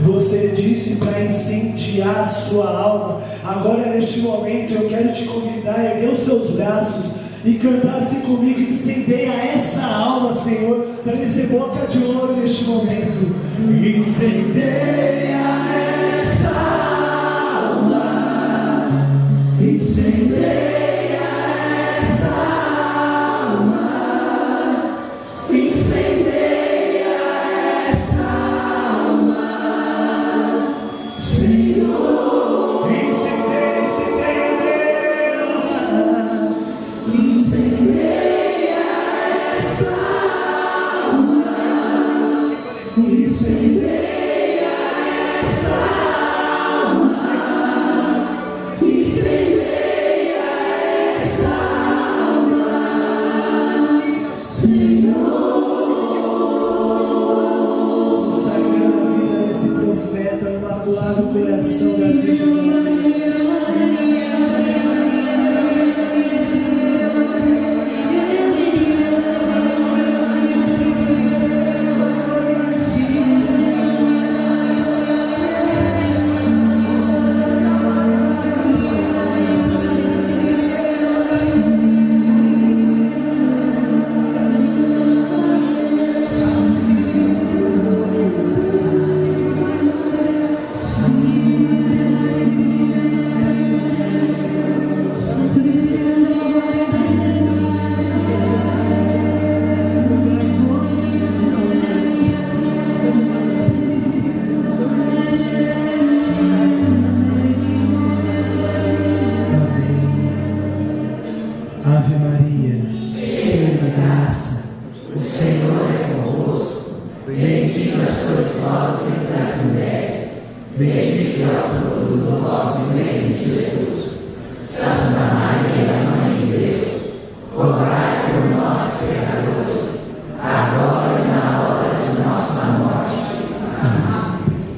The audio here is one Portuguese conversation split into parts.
Você disse para incendiar a sua alma. Agora, neste momento, eu quero te convidar a erguer os seus braços e cantar assim comigo. Incendeia essa alma, Senhor, para ele ser boca de ouro neste momento. Incendeia essa alma, incendeia.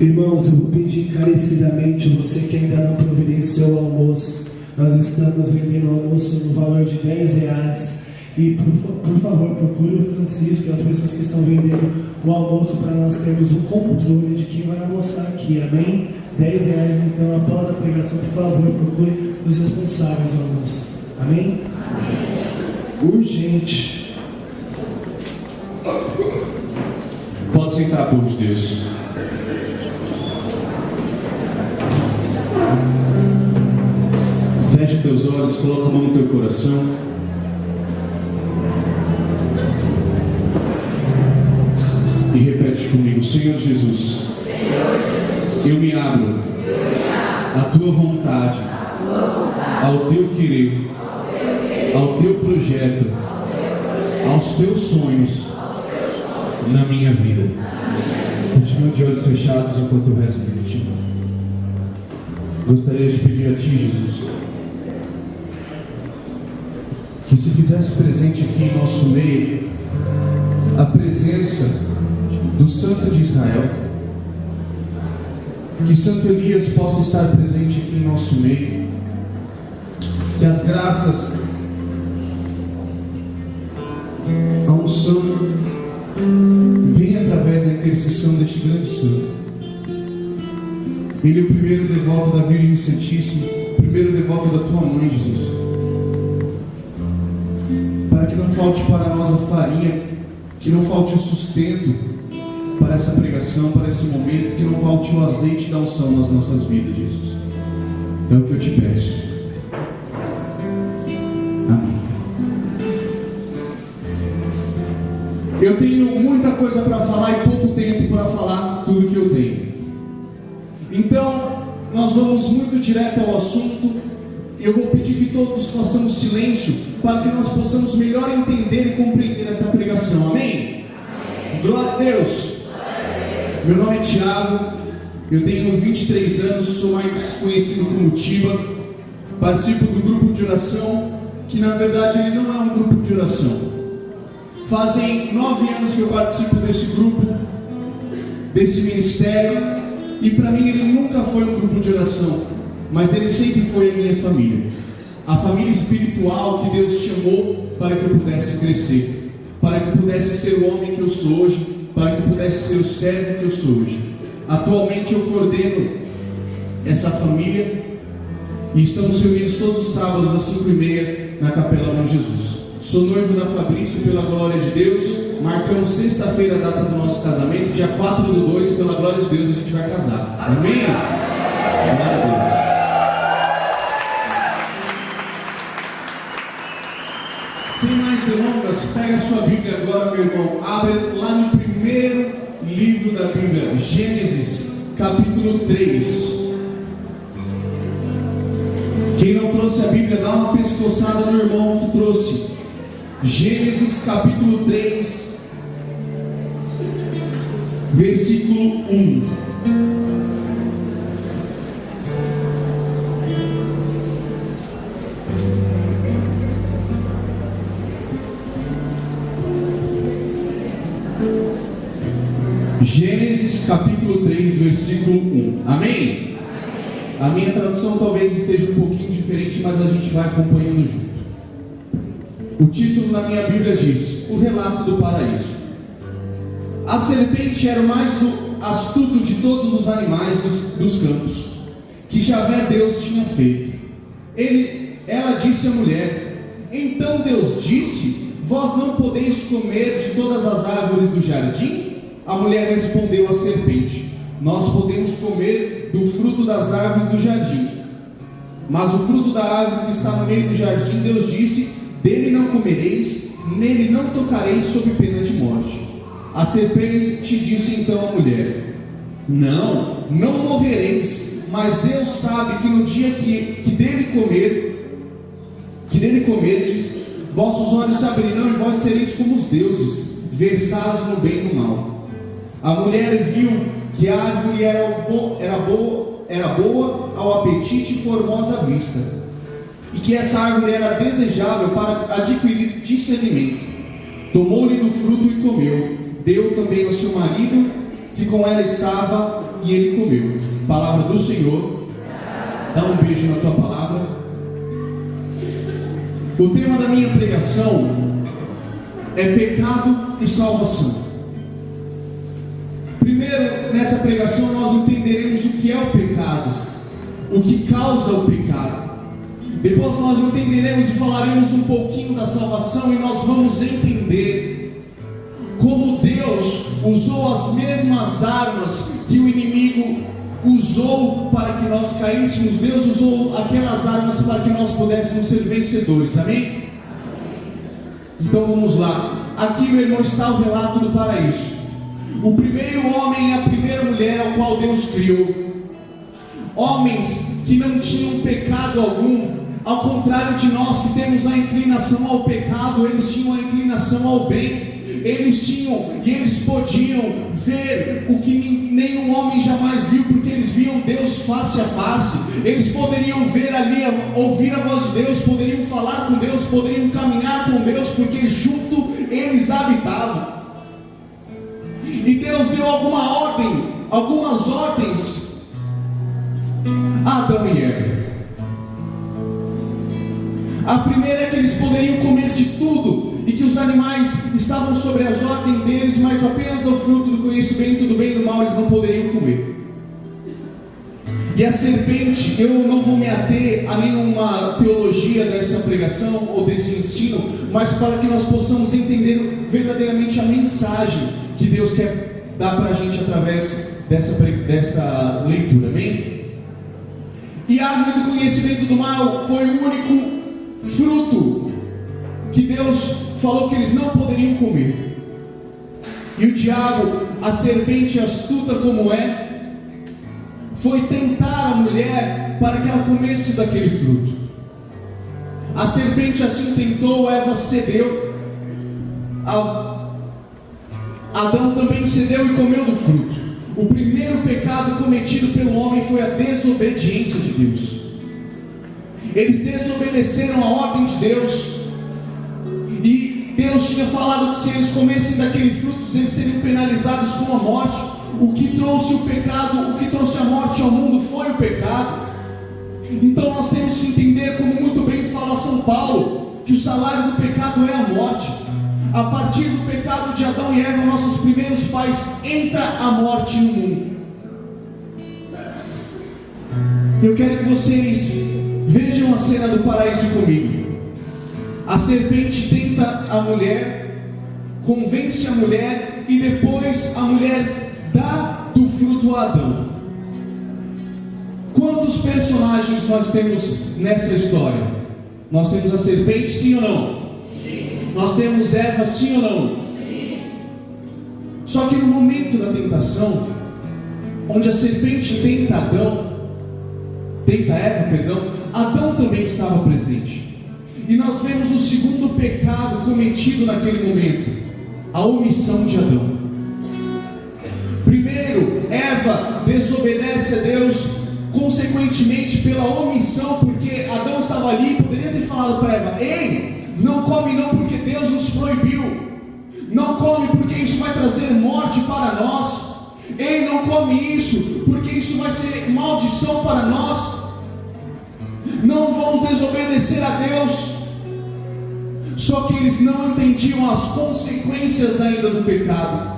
Irmãos, eu pedi encarecidamente, você que ainda não providenciou o almoço, nós estamos vendendo o almoço no valor de R$10. E por favor, procure o Francisco e as pessoas que estão vendendo o almoço para nós termos o controle de quem vai almoçar aqui, amém? R$10, então após a pregação, por favor, procure os responsáveis do almoço, amém? Amém. Urgente. Pode sentar, povo de Deus. Feche teus olhos, coloca a mão no teu coração. E repete comigo: Senhor Jesus, eu me abro à tua vontade, ao teu querer, ao teu projeto, aos teus sonhos na minha vida. Continua de olhos fechados enquanto eu rezo por ti. Gostaria de pedir a ti, Jesus, que se fizesse presente aqui em nosso meio a presença do Santo de Israel, que Santo Elias possa estar presente aqui em nosso meio, que as graças, a unção venha através da intercessão deste grande santo. Ele é o primeiro devoto da Virgem Santíssima, o primeiro devoto da tua mãe, Jesus, para para que não falte para nós a farinha, que não falte o sustento para essa pregação, para esse momento, que não falte o azeite da unção nas nossas vidas, Jesus. É o que eu te peço. Amém. Eu tenho muita coisa para falar e pouco tempo para falar tudo que eu tenho. Então, nós vamos muito direto ao assunto. Eu vou pedir que todos façamos silêncio para que nós possamos melhor entender e compreender essa pregação. Amém? Amém. Glória a Deus. Meu nome é Tiago, eu tenho 23 anos, sou mais conhecido como Tiba. Participo do grupo de oração, que na verdade ele não é um grupo de oração. Fazem 9 anos que eu participo desse grupo, desse ministério, e para mim ele nunca foi um grupo de oração, mas ele sempre foi a minha família. A família espiritual que Deus chamou para que eu pudesse crescer, para que eu pudesse ser o homem que eu sou hoje, para que eu pudesse ser o servo que eu sou hoje. Atualmente eu coordeno essa família e estamos reunidos todos os sábados às 5h30 na Capela Bom Jesus. Sou noivo da Fabrício, pela glória de Deus. Marcamos sexta-feira a data do nosso casamento, dia 4/2, pela glória de Deus a gente vai casar. Amém? Glória a Deus. Sem mais delongas, pega a sua Bíblia agora, meu irmão. Abre lá no primeiro livro da Bíblia, Gênesis, capítulo 3. Quem não trouxe a Bíblia, dá uma pescoçada no irmão que trouxe. Gênesis capítulo 3, versículo 1. Gênesis capítulo 3, versículo 1. Amém? A minha tradução talvez esteja um pouquinho diferente, mas a gente vai acompanhando junto. O título na minha Bíblia diz: O relato do paraíso. A serpente era o mais astuto de todos os animais dos campos que Javé Deus tinha feito. Ela disse à mulher: Então Deus disse: Vós não podeis comer de todas as árvores do jardim? A mulher respondeu à serpente: Nós podemos comer do fruto das árvores do jardim, mas o fruto da árvore que está no meio do jardim, Deus disse: Dele não comereis, nele não tocareis sob pena de morte. A serpente disse então à mulher: Não morrereis, mas Deus sabe que no dia que dele comerdes, vossos olhos se abrirão e vós sereis como os deuses, versados no bem e no mal. A mulher viu que a árvore era boa ao apetite e formosa à vista, e que essa árvore era desejável para adquirir discernimento. Tomou-lhe do fruto e comeu. Deu também ao seu marido, que com ela estava, e ele comeu. Palavra do Senhor. Dá um beijo na tua palavra. O tema da minha pregação é pecado e salvação. Primeiro, nessa pregação nós entenderemos o que é o pecado, o que causa o pecado. Depois nós entenderemos e falaremos um pouquinho da salvação, e nós vamos entender como Deus usou as mesmas armas que o inimigo usou para que nós caíssemos. Deus usou aquelas armas para que nós pudéssemos ser vencedores. Amém? Então vamos lá. Aqui, meu irmão, está o relato do paraíso. O primeiro homem e a primeira mulher ao qual Deus criou. Homens que não tinham pecado algum. Ao contrário de nós que temos a inclinação ao pecado, eles tinham a inclinação ao bem. Eles tinham e eles podiam ver o que nenhum homem jamais viu, porque eles viam Deus face a face. Eles poderiam ver ali, ouvir a voz de Deus, poderiam falar com Deus, poderiam caminhar com Deus, porque junto eles habitavam. E Deus deu algumas ordens a Adão e Eva. A primeira é que eles poderiam comer de tudo, e que os animais estavam sobre as ordens deles, mas apenas o fruto do conhecimento do bem e do mal eles não poderiam comer. E a serpente, eu não vou me ater a nenhuma teologia dessa pregação ou desse ensino, mas para que nós possamos entender verdadeiramente a mensagem que Deus quer dar para a gente através dessa leitura, amém? E a árvore do conhecimento do mal foi o único fruto que Deus falou que eles não poderiam comer. E o diabo, a serpente astuta como é, foi tentar a mulher para que ela comesse daquele fruto. A serpente assim tentou, Eva cedeu, Adão também cedeu e comeu do fruto. O primeiro pecado cometido pelo homem foi a desobediência de Deus. Eles desobedeceram a ordem de Deus, e Deus tinha falado que se eles comessem daquele fruto, eles seriam penalizados com a morte. O que trouxe o pecado, o que trouxe a morte ao mundo foi o pecado. Então nós temos que entender, como muito bem fala São Paulo, que o salário do pecado é a morte. A partir do pecado de Adão e Eva, nossos primeiros pais, entra a morte no mundo. Eu quero que vocês vejam a cena do paraíso comigo. A serpente tenta a mulher, convence a mulher, e depois a mulher dá do fruto a Adão. Quantos personagens nós temos nessa história? Nós temos a serpente, sim ou não? Sim. Nós temos Eva, sim ou não? Sim. Só que no momento da tentação, onde a serpente tenta Eva, Adão também estava presente. E nós vemos o segundo pecado cometido naquele momento: a omissão de Adão. Primeiro, Eva desobedece a Deus, consequentemente pela omissão, porque Adão estava ali e poderia ter falado para Eva: ei, não come não, porque Deus nos proibiu. Não come porque isso vai trazer morte para nós. Ei, não come isso, porque isso vai ser maldição para nós. Não vamos desobedecer a Deus. Só que eles não entendiam as consequências ainda do pecado.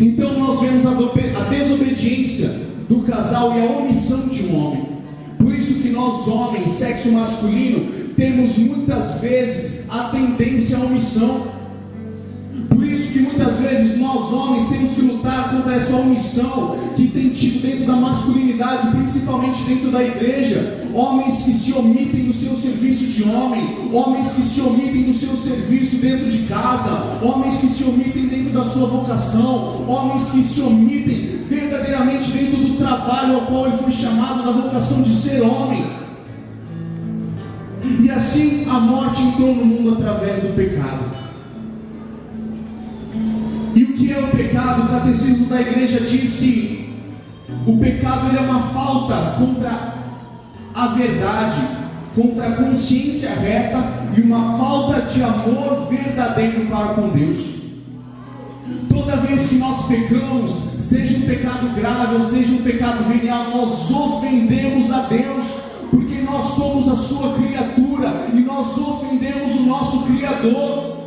Então nós vemos a desobediência do casal e a omissão de um homem. Por isso que nós homens, sexo masculino, temos muitas vezes a tendência à omissão. Por isso que muitas vezes nós homens temos que lutar contra essa omissão que tem tido dentro da masculinidade, principalmente dentro da igreja. Homens que se omitem do seu serviço de homem, homens que se omitem do seu serviço dentro de casa, homens que se omitem dentro da sua vocação, homens que se omitem verdadeiramente dentro do trabalho ao qual ele foi chamado, na vocação de ser homem. E assim a morte entrou no mundo através do pecado. E o que é o pecado? O catecismo da igreja diz que o pecado ele é uma falta contra a verdade, contra a consciência reta e uma falta de amor verdadeiro para com Deus. Toda vez que nós pecamos, seja um pecado grave ou seja um pecado venial, nós ofendemos a Deus, porque nós somos a sua criatura e nós ofendemos o nosso Criador.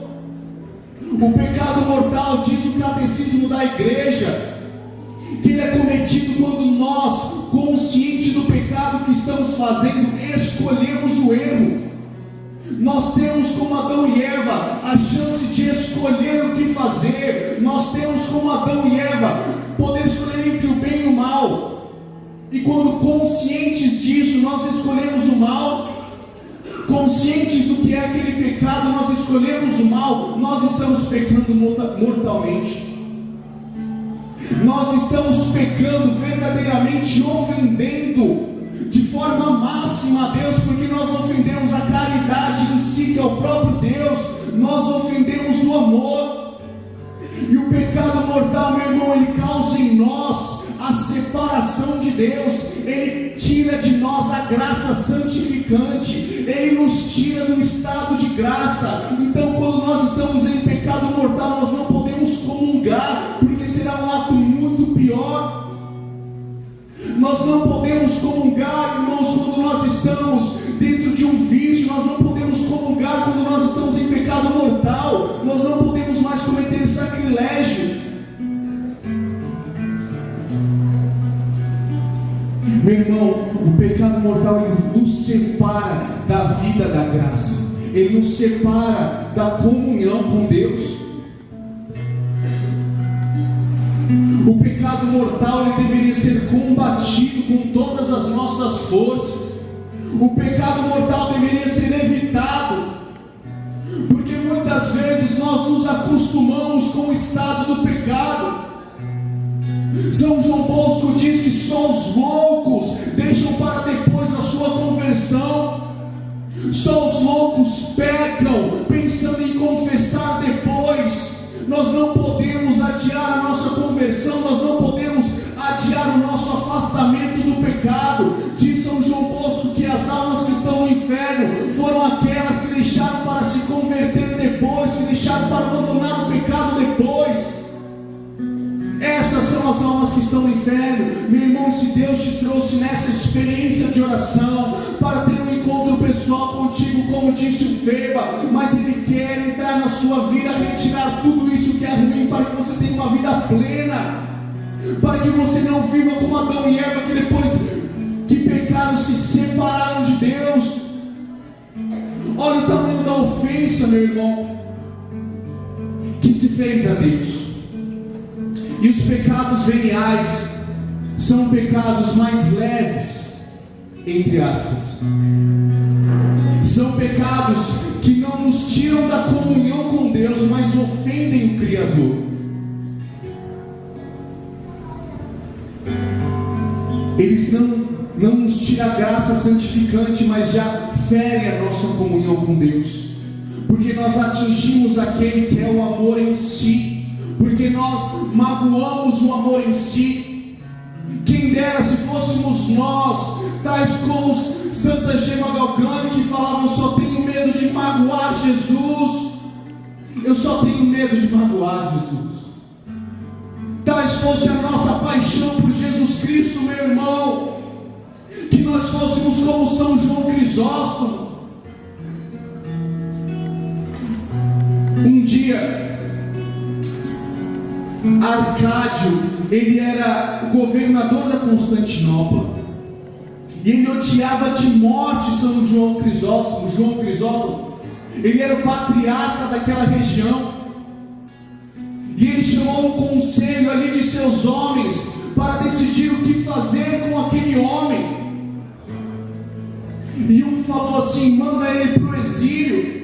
O pecado mortal, diz o catecismo da igreja, que ele é cometido quando nós, conscientes do pecado que estamos fazendo, escolhemos o erro. Nós temos, como Adão e Eva, a chance de escolher o que fazer. Nós temos, como Adão e Eva, poder escolher entre o bem e o mal. E quando conscientes disso, nós escolhemos o mal, conscientes do que é aquele pecado, nós escolhemos o mal, nós estamos pecando mortalmente. Nós estamos pecando verdadeiramente, ofendendo de forma máxima a Deus, porque nós ofendemos a caridade em si, que é o próprio Deus, nós ofendemos o amor. E o pecado mortal, meu irmão, ele causa em nós a separação de Deus, ele tira de nós a graça santificante, ele nos tira do estado de graça. Então, quando nós estamos em pecado mortal, nós não podemos comungar, porque será um ato muito pior. Nós não podemos comungar, irmãos, quando nós estamos dentro de um vício. Nós não podemos comungar quando nós estamos em pecado mortal. Nós não podemos mais cometer sacrilégio. o pecado mortal, ele nos separa da vida da graça, ele nos separa da comunhão com Deus. O pecado mortal, ele deveria ser combatido com todas as nossas forças. O pecado mortal deveria ser evitado, porque muitas vezes nós nos acostumamos com o estado do pecado. São João Bosco diz que só os loucos deixam para depois a sua conversão. Só os loucos pecam pensando em confessar depois. Nós não podemos adiar a nossa conversão, nós não podemos adiar o nosso afastamento do pecado. Diz São João Bosco que as almas que estão no inferno foram aquelas que deixaram para se converter depois, que deixaram para abandonar o pecado depois. Essas são as almas que estão no inferno. Meu irmão, se Deus te trouxe nessa experiência de oração para ter um encontro pessoal contigo, como disse o Feba, mas Ele quer entrar na sua vida, retirar tudo isso que é ruim, para que você tenha uma vida plena, para que você não viva como Adão e Eva, que depois que pecaram se separaram de Deus. Olha o tamanho da ofensa, meu irmão, que se fez a Deus. E os pecados veniais são pecados mais leves, entre aspas. São pecados que não nos tiram da comunhão com Deus, mas ofendem o Criador. Eles não nos tiram a graça santificante, mas já ferem a nossa comunhão com Deus, porque nós atingimos aquele que é o amor em si, porque nós magoamos o amor em si. Quem dera se fôssemos nós, tais como Santa Gema Galgani, que falavam: eu só tenho medo de magoar Jesus, eu só tenho medo de magoar Jesus. Tais fosse a nossa paixão por Jesus Cristo, meu irmão, que nós fôssemos como São João Crisóstomo. Um dia, Arcádio, ele era o governador da Constantinopla, e ele odiava de morte São João Crisóstomo. João Crisóstomo, ele era o patriarca daquela região, e ele chamou um conselho ali de seus homens para decidir o que fazer com aquele homem. E um falou assim: manda ele para o exílio.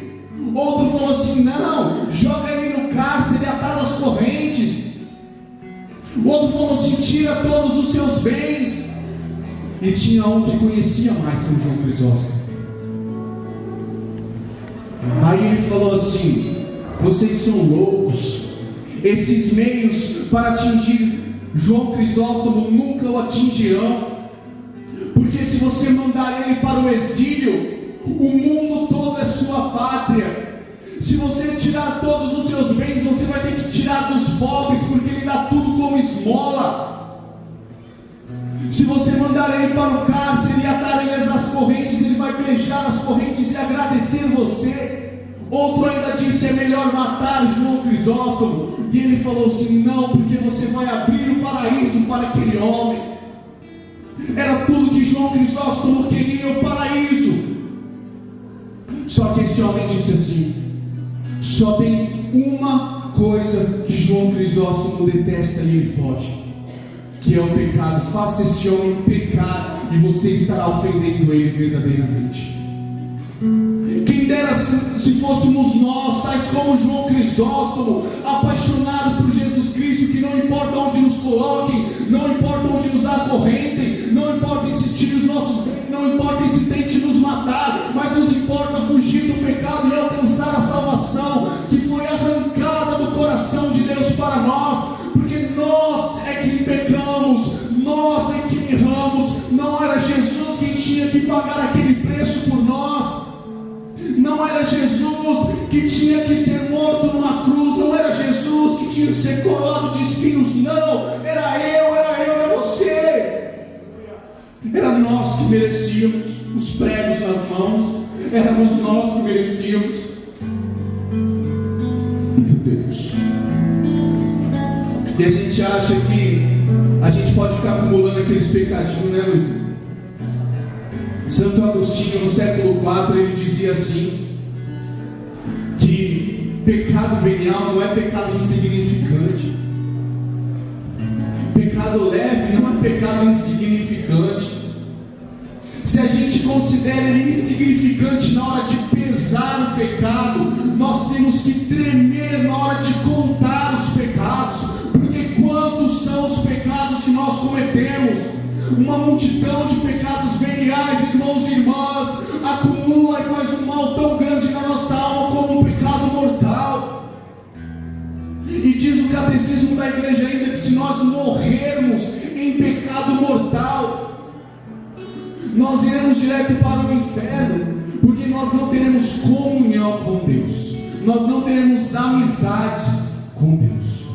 Outro falou assim: não, joga ele no cárcere atado às correntes. O outro falou assim: tira todos os seus bens. E tinha um que conhecia mais São João Crisóstomo. Aí ele falou assim: vocês são loucos. Esses meios para atingir João Crisóstomo nunca o atingirão, porque se você mandar ele para o exílio, o mundo todo é sua pátria. Se você tirar todos os seus bens, você vai ter que tirar dos pobres, porque ele dá tudo como esmola. Se você mandar ele para o cárcere e atar ele às correntes, ele vai beijar as correntes e agradecer você. Outro ainda disse: é melhor matar João Crisóstomo. E ele falou assim: não, porque você vai abrir o paraíso para aquele homem. Era tudo que João Crisóstomo queria, o paraíso. Só que esse homem disse assim: só tem uma coisa que João Crisóstomo detesta e ele foge, que é o pecado. Faça esse homem pecar e você estará ofendendo ele verdadeiramente. Quem dera se fôssemos nós, tais como João Crisóstomo, apaixonado por Jesus Cristo, que não importa onde nos coloquem, não importa onde nos acorrentem, não importa se tirem os nossos bens, não importa se tente nos matar, mas nos importa fugir do pecado e alcançar a salvação que foi arrancada do coração de Deus para nós, porque nós é que pecamos, nós é que erramos. Não era Jesus quem tinha que pagar aquele preço por nós. Não era Jesus que tinha que ser morto numa cruz. Não era Jesus que tinha que ser coroado de espinhos. Não, era eu, era você. Era nós que merecíamos os pregos nas mãos. Éramos nós que merecíamos. Meu Deus. E a gente acha que a gente pode ficar acumulando aqueles pecadinhos, né, Luiz? Santo Agostinho, no século IV, ele dizia assim, que pecado venial não é pecado insignificante. Pecado leve não é pecado insignificante. Se a gente considera ele insignificante na hora de pesar o pecado, nós temos que tremer na hora de contar os pecados, porque quantos são os pecados que nós cometemos? Uma multidão de pecados veniais, irmãos e irmãs, acumula e faz um mal tão grande na nossa alma como um pecado mortal. E diz o catecismo da igreja ainda que se nós morrermos em pecado mortal, nós iremos direto para o inferno, porque nós não teremos comunhão com Deus, nós não teremos amizade com Deus.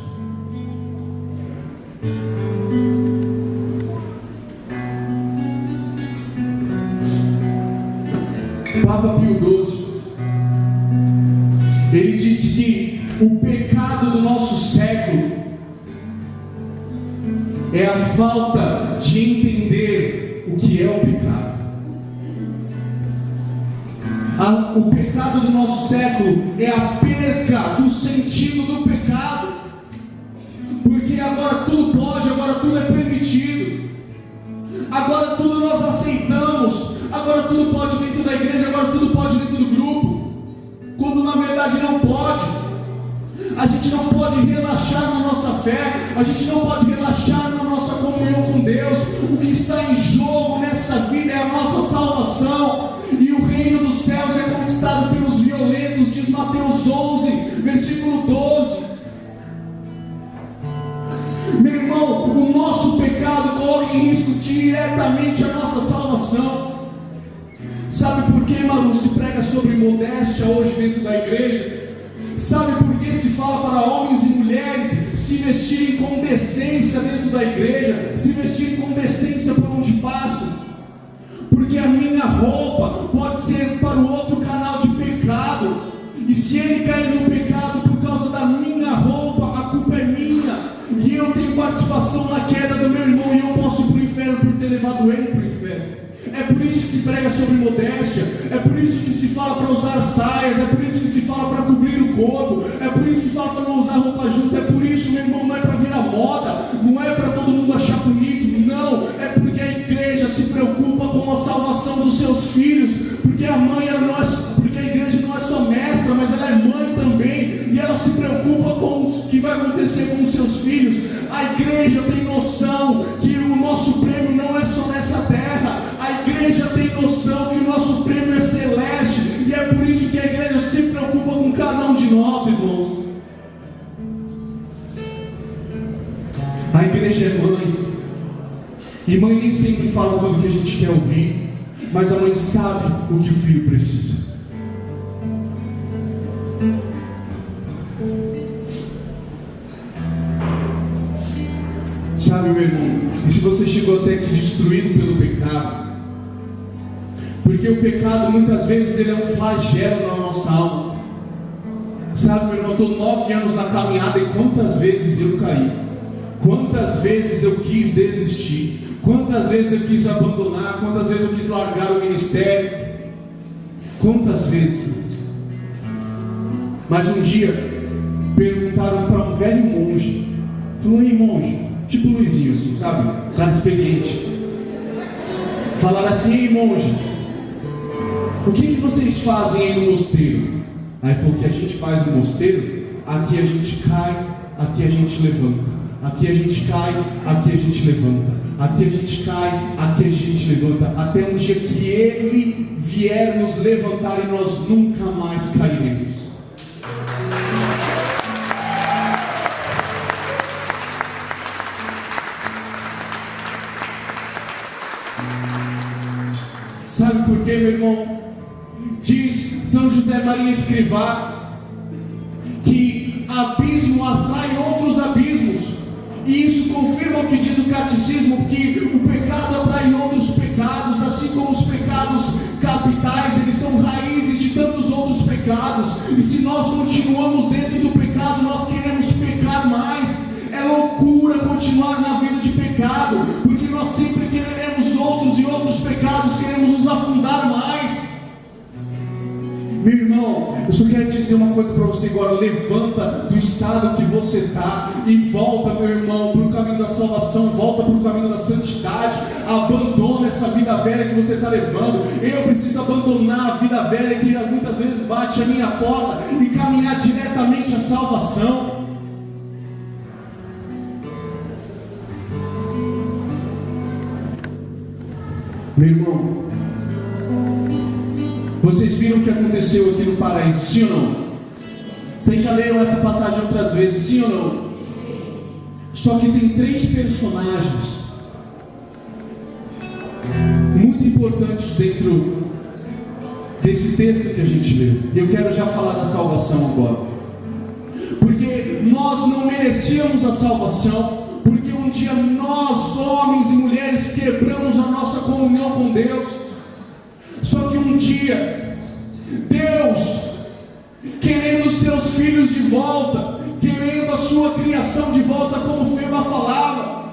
Papa Pio XII, ele disse que o pecado do nosso século é a falta de entender o que é o pecado. O pecado do nosso século é a perca do sentido do pecado, porque agora tudo pode, agora tudo é permitido, agora tudo nós aceitamos, agora tudo pode dentro da igreja, agora tudo pode dentro do grupo, quando na verdade não pode. A gente não pode relaxar na nossa fé, a gente não pode relaxar na nossa comunhão com Deus. O que está em jogo nessa vida é a nossa salvação, e o reino dos céus é conquistado pelos violentos, diz Mateus 11, versículo 12. Meu irmão, o nosso pecado coloca em risco diretamente a nossa salvação. Sabe por que, Maru, se prega sobre modéstia hoje dentro da igreja? Sabe por que se fala para homens e mulheres se vestirem com decência dentro da igreja, se vestirem com decência por onde passam? Porque a minha roupa pode ser para o outro canal de pecado, e se ele cair no pecado por causa da minha roupa, a culpa é minha, e eu tenho participação na queda do meu irmão, e eu posso ir para o inferno por ter levado ele para o inferno. É por isso que se prega sobre modéstia, é por isso que se fala para usar saias, é por isso que se fala para cobrir o corpo, é por isso que fala para não usar roupa justa, é por isso, meu irmão, não é para virar moda, não é para todo mundo achar bonito, não, é porque a igreja se preocupa com a salvação dos seus filhos, porque a mãe, porque a igreja não é só mestra, mas ela é mãe também, e ela se preocupa com o que vai acontecer com os seus filhos. A igreja tem noção que o nosso prêmio não é só nessa terra, a igreja tem noção que o nosso prêmio é celeste, e é por isso que a igreja se preocupa com cada um de nós, irmãos. A igreja é mãe, e mãe nem sempre fala tudo que a gente quer ouvir, mas a mãe sabe o que o filho precisa. Sabe, meu irmão, e se você chegou até aqui destruído pelo pecado, porque o pecado muitas vezes ele é um flagelo na nossa alma. Sabe, meu irmão, eu estou 9 anos na caminhada, e quantas vezes eu caí, quantas vezes eu quis desistir, quantas vezes eu quis abandonar, quantas vezes eu quis largar o ministério, quantas vezes. Mas um dia perguntaram para um velho monge, falou: ei, monge, tipo Luizinho assim, sabe, cara experiente, falaram assim: ei, monge, o que vocês fazem aí no mosteiro? Aí falou: o que a gente faz no mosteiro? Aqui a gente cai, aqui a gente levanta, aqui a gente cai, aqui a gente levanta, aqui a gente cai, aqui a gente levanta, até um dia que Ele vier nos levantar e nós nunca mais cairemos. Sabe por quê, meu irmão? Diz São José Maria Escrivá que abismo atrai outros abismos, e isso confirma o que diz o catecismo, que o pecado atrai outros pecados, assim como os pecados capitais, eles são raízes de tantos outros pecados, e se nós continuamos dentro do pecado, nós queremos pecar mais. É loucura continuar na vida de pecado, porque nós sempre queremos outros e outros pecados, queremos nos afundar Meu irmão, eu só quero dizer uma coisa para você agora. Levanta do estado que você está e volta, meu irmão, para o caminho da salvação. Volta para o caminho da santidade. Abandona essa vida velha que você está levando. Eu preciso abandonar a vida velha que muitas vezes bate a minha porta e caminhar diretamente à salvação. Meu irmão, vocês viram o que aconteceu aqui no paraíso, sim ou não? Vocês já leram essa passagem outras vezes, sim ou não? Só que tem 3 personagens muito importantes dentro desse texto que a gente leu. E eu quero já falar da salvação agora. Porque nós não merecíamos a salvação, porque um dia nós, homens e mulheres, quebramos a nossa comunhão com Deus. Só que um dia, Deus, querendo seus filhos de volta, querendo a sua criação de volta, como Feba falava,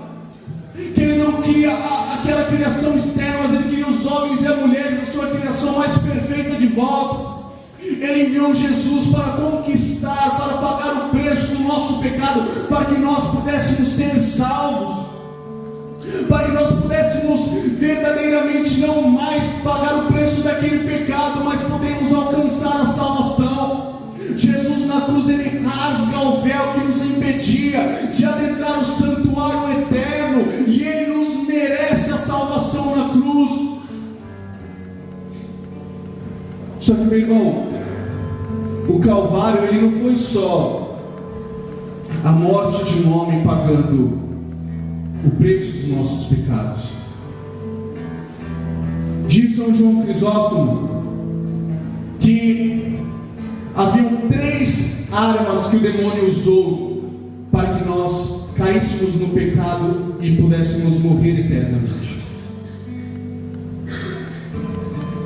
que Ele não queria aquela criação externa, mas Ele queria os homens e as mulheres, a sua criação mais perfeita de volta. Ele enviou Jesus para conquistar, para pagar o preço do nosso pecado, para que nós pudéssemos ser salvos, para que nós pudéssemos verdadeiramente não mais pagar o preço daquele pecado, mas podemos alcançar a salvação. Jesus na cruz, Ele rasga o véu que nos impedia de adentrar o santuário eterno, e Ele nos merece a salvação na cruz. Só que, meu irmão, o Calvário, ele não foi só a morte de um homem pagando o preço dos nossos pecados. Diz São João Crisóstomo que haviam 3 armas que o demônio usou para que nós caíssemos no pecado e pudéssemos morrer eternamente.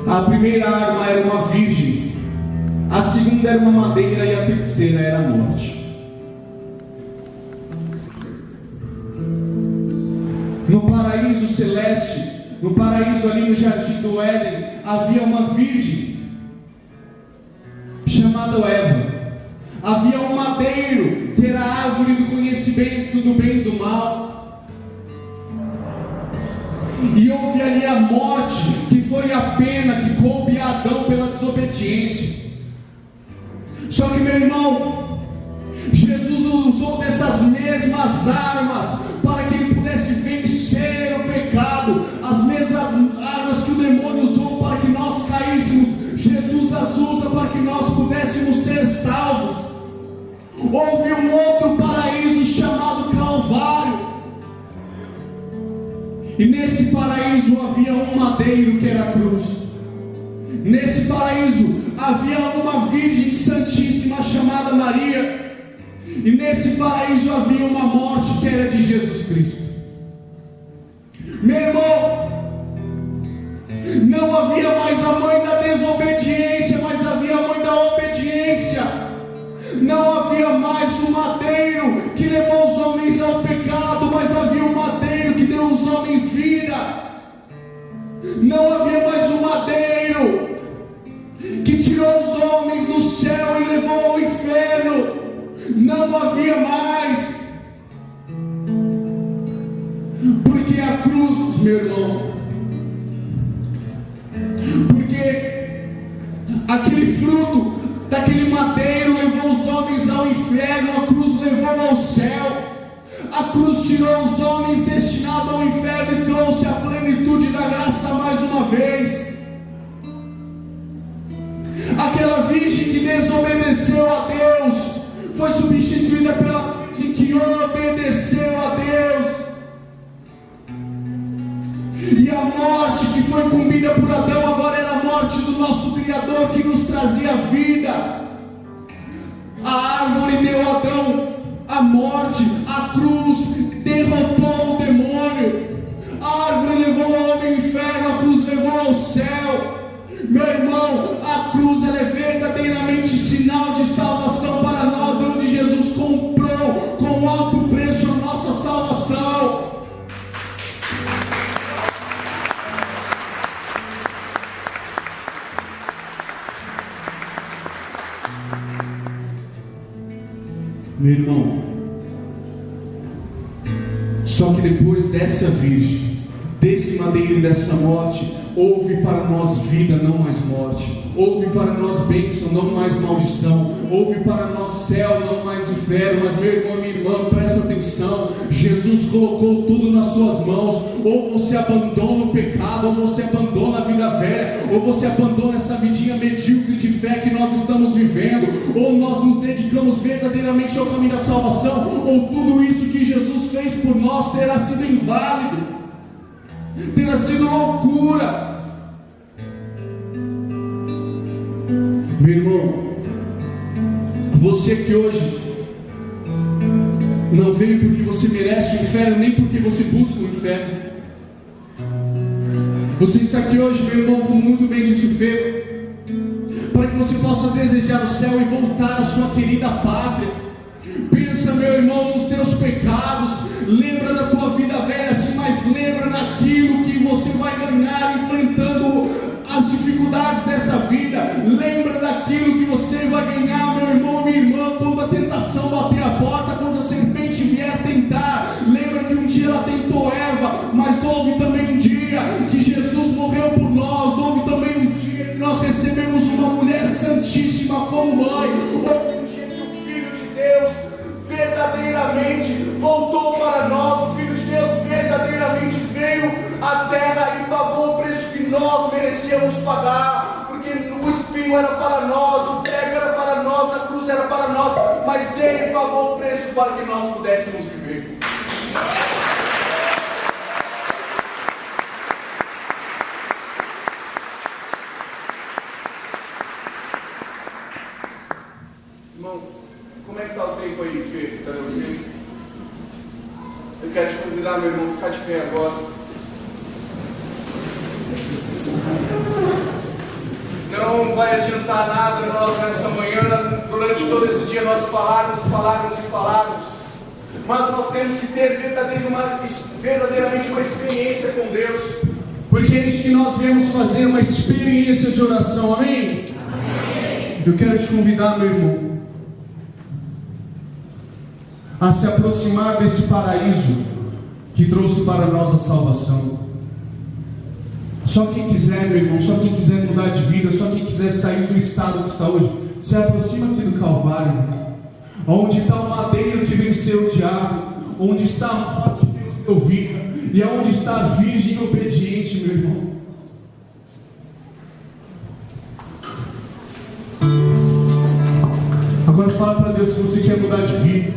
A primeira arma era uma virgem, a segunda era uma madeira e a terceira era a morte. No paraíso celeste, no paraíso ali no jardim do Éden, havia uma virgem chamada Eva. Havia um madeiro, que era a árvore do conhecimento do bem e do mal. E houve ali a morte, que foi a pena que coube a Adão pela desobediência. Só que, meu irmão, Jesus usou dessas mesmas armas para que Ele pudesse vencer o pecado. As mesmas armas que o demônio usou para que nós caíssemos, Jesus as usa para que nós pudéssemos ser salvos. Houve um outro paraíso chamado Calvário, e nesse paraíso havia um madeiro que era a cruz. Nesse paraíso havia uma virgem santíssima chamada Maria, e nesse paraíso havia uma morte que era de Jesus Cristo. Meu irmão, não havia mais a mãe da desobediência, mas havia a mãe da obediência. Não havia mais um madeiro que levou os homens ao pecado, mas havia um madeiro que deu aos homens vida. Não havia mais um madeiro que tirou os homens do céu e levou ao inferno. Não havia mais. Porque a cruz, meu irmão, porque aquele fruto daquele madeiro levou os homens ao inferno, a cruz levou ao céu. A cruz tirou os homens destinados ao inferno e trouxe a plenitude da graça mais uma vez. Aquela virgem que desobedeceu a Deus foi substituída pela virgem que obedeceu a Deus. E a morte que foi incumbida por Adão agora era a morte do nosso Criador, que nos trazia vida. A árvore deu a Adão a morte, a cruz derrotou o demônio. A árvore levou o homem ao inferno, a cruz levou ao Meu irmão, só que depois dessa virgem, desse madeiro e dessa morte, houve para nós vida, não mais morte. Houve para nós bênção, não mais maldição. Houve para nós céu, não mais inferno. Mas meu irmão e minha irmã, presta atenção. Jesus colocou tudo nas suas mãos. Ou você abandona o pecado, ou você abandona a vida velha, ou você abandona essa vidinha medíocre de fé que nós estamos vivendo, ou nós nos dedicamos verdadeiramente ao caminho da salvação, ou tudo isso que Jesus fez por nós terá sido inválido, terá sido loucura. Meu irmão, você que hoje não veio porque você merece o inferno, nem porque você busca o inferno. Você está aqui hoje, meu irmão, como muito bem disse o Fê, para que você possa desejar o céu e voltar à sua querida pátria. Pensa, meu irmão, nos teus pecados, lembra da tua vida velha, sim, mas lembra naquilo que você vai ganhar enfrentando as dificuldades dessa vida. Lembra daquilo que você vai ganhar, meu irmão, minha irmã, quando a tentação bater a porta, quando a serpente vier tentar. Lembra que um dia ela tentou Eva, mas houve também um dia que Jesus morreu por nós. Houve também um dia que nós recebemos uma mulher santíssima como mãe. Houve um dia que o Filho de Deus verdadeiramente voltou para nós. O Filho de Deus verdadeiramente veio à terra e pagou o preço que nós merecíamos pagar, porque o espinho era para nós, o prego era para nós, a cruz era para nós, mas Ele pagou o preço para que nós pudéssemos viver. Irmão, como é que está o tempo aí, Fê? Está me ouvindo? Eu quero te convidar, meu irmão, a ficar de pé agora. Não vai adiantar nada nós nessa manhã, durante todo esse dia nós falarmos, mas nós temos que ter verdadeiramente uma experiência com Deus, porque é isso que nós viemos fazer, uma experiência de oração, amém? Amém. Eu quero te convidar, meu irmão, a se aproximar desse paraíso que trouxe para nós a salvação. Só quem quiser, meu irmão, só quem quiser mudar de vida, só quem quiser sair do estado que está hoje, se aproxima aqui do Calvário, onde está o madeiro que venceu o diabo, onde está a morte que nos deu vida, e aonde está a virgem obediente, meu irmão. Agora fala para Deus que você quer mudar de vida.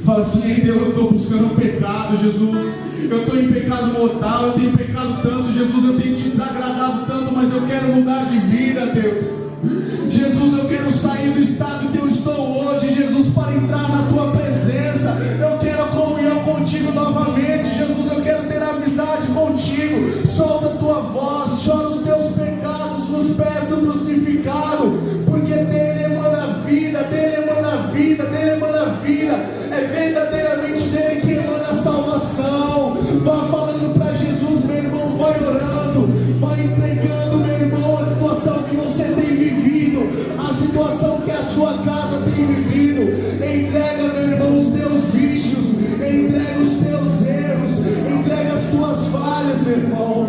Fala assim: ei Deus, eu estou buscando o pecado, Jesus. Eu estou em pecado mortal, eu tenho pecado tanto, Jesus, eu tenho te desagradado tanto, mas eu quero mudar de vida, Deus. Jesus, eu quero sair do estado que eu estou hoje, Jesus, para entrar na tua presença. Eu quero a comunhão contigo novamente, Jesus, eu quero ter amizade contigo. Solta a tua voz, chora os teus pecados nos pés do crucificado, porque dele emana a vida, dele emana a vida, dele emana a vida. É verdadeiramente dele que emana a salvação. Vá falando para Jesus, meu irmão, vai orando, vai entregando, meu irmão, a situação que você tem vivido, a situação que a sua casa tem vivido. Entrega, meu irmão, os teus vícios, entrega os teus erros, entrega as tuas falhas, meu irmão.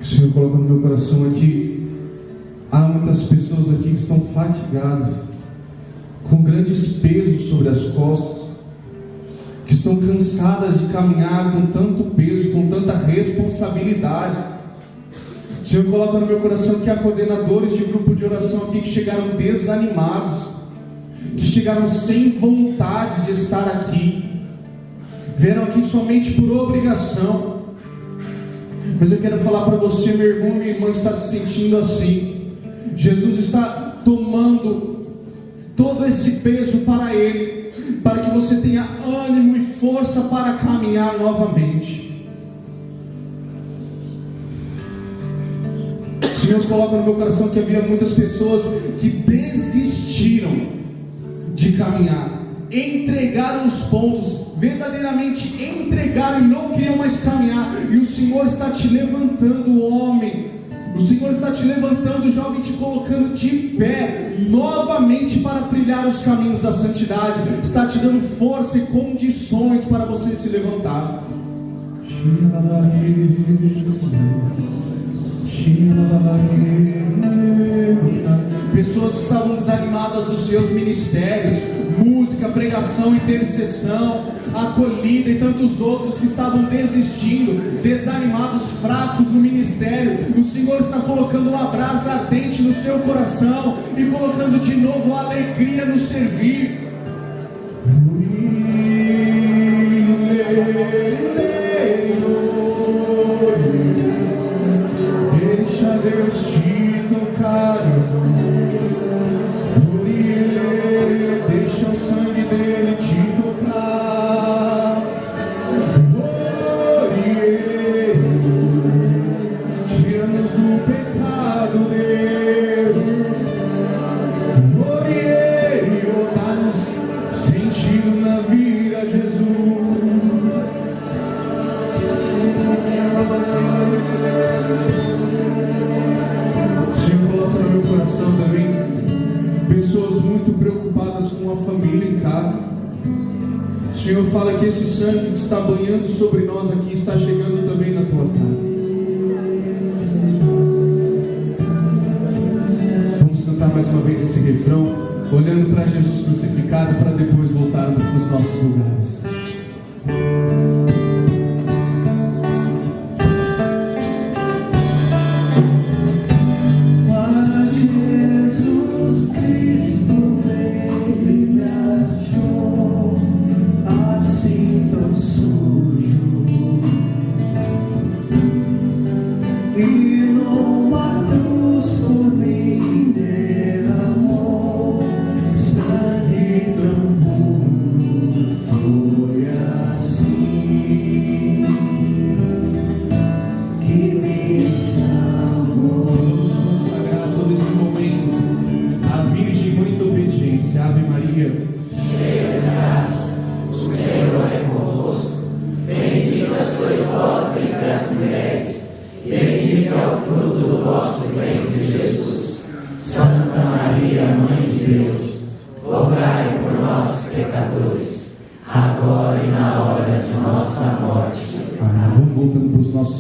O Senhor coloca no meu coração aqui. Há muitas pessoas aqui que estão fatigadas, com grandes pesos sobre as costas, que estão cansadas de caminhar com tanto peso, com tanta responsabilidade. O Senhor coloca no meu coração que há coordenadores de grupo de oração aqui que chegaram desanimados, que chegaram sem vontade de estar aqui, vieram aqui somente por obrigação. Mas eu quero falar para você, meu irmão e minha irmã, que está se sentindo assim. Jesus está tomando todo esse peso para Ele, para que você tenha ânimo e força para caminhar novamente. O Senhor coloca no meu coração que havia muitas pessoas que desistiram de caminhar, entregaram os pontos, verdadeiramente entregaram e não queriam mais caminhar. E o Senhor está te levantando, homem. O Senhor está te levantando, jovem, te colocando de pé novamente para trilhar os caminhos da santidade. Está te dando força e condições para você se levantar. Pessoas que estavam desanimadas dos seus ministérios, música, pregação, pregação, intercessão, acolhida e tantos outros que estavam desistindo, desanimados, fracos no ministério. O Senhor está colocando uma brasa ardente no seu coração e colocando de novo a alegria no servir. Deixa Deus te tocar, deixa o sangue dele te tocar, tira-nos do pecado, Deus, dá-nos sentido na vida, Jesus. Senhor, coloca no meu coração também pessoas muito preocupadas com a família em casa. O Senhor fala que esse sangue que está banhando sobre nós aqui está chegando também na tua casa. Vamos cantar mais uma vez esse refrão, olhando para Jesus crucificado, para depois voltarmos para os nossos lugares.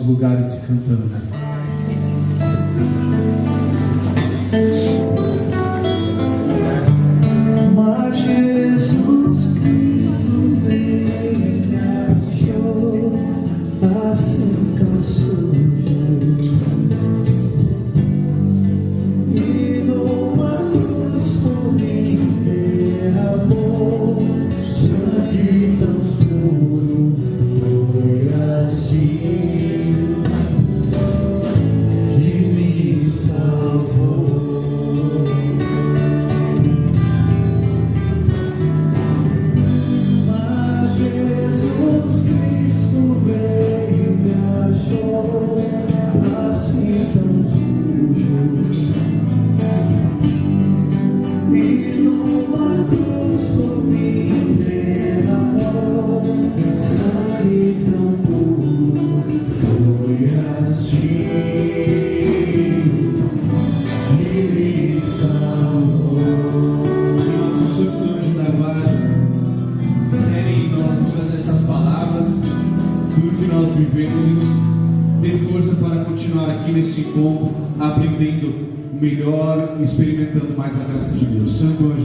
Lugares e cantando. Mas Jesus Cristo veio e me achou assim tão sujo, e numa cruz por mim derramou sangue tão puro. Foi assim vivemos e nos dê força para continuar aqui nesse encontro, aprendendo melhor, experimentando mais a graça de Deus. Santo anjo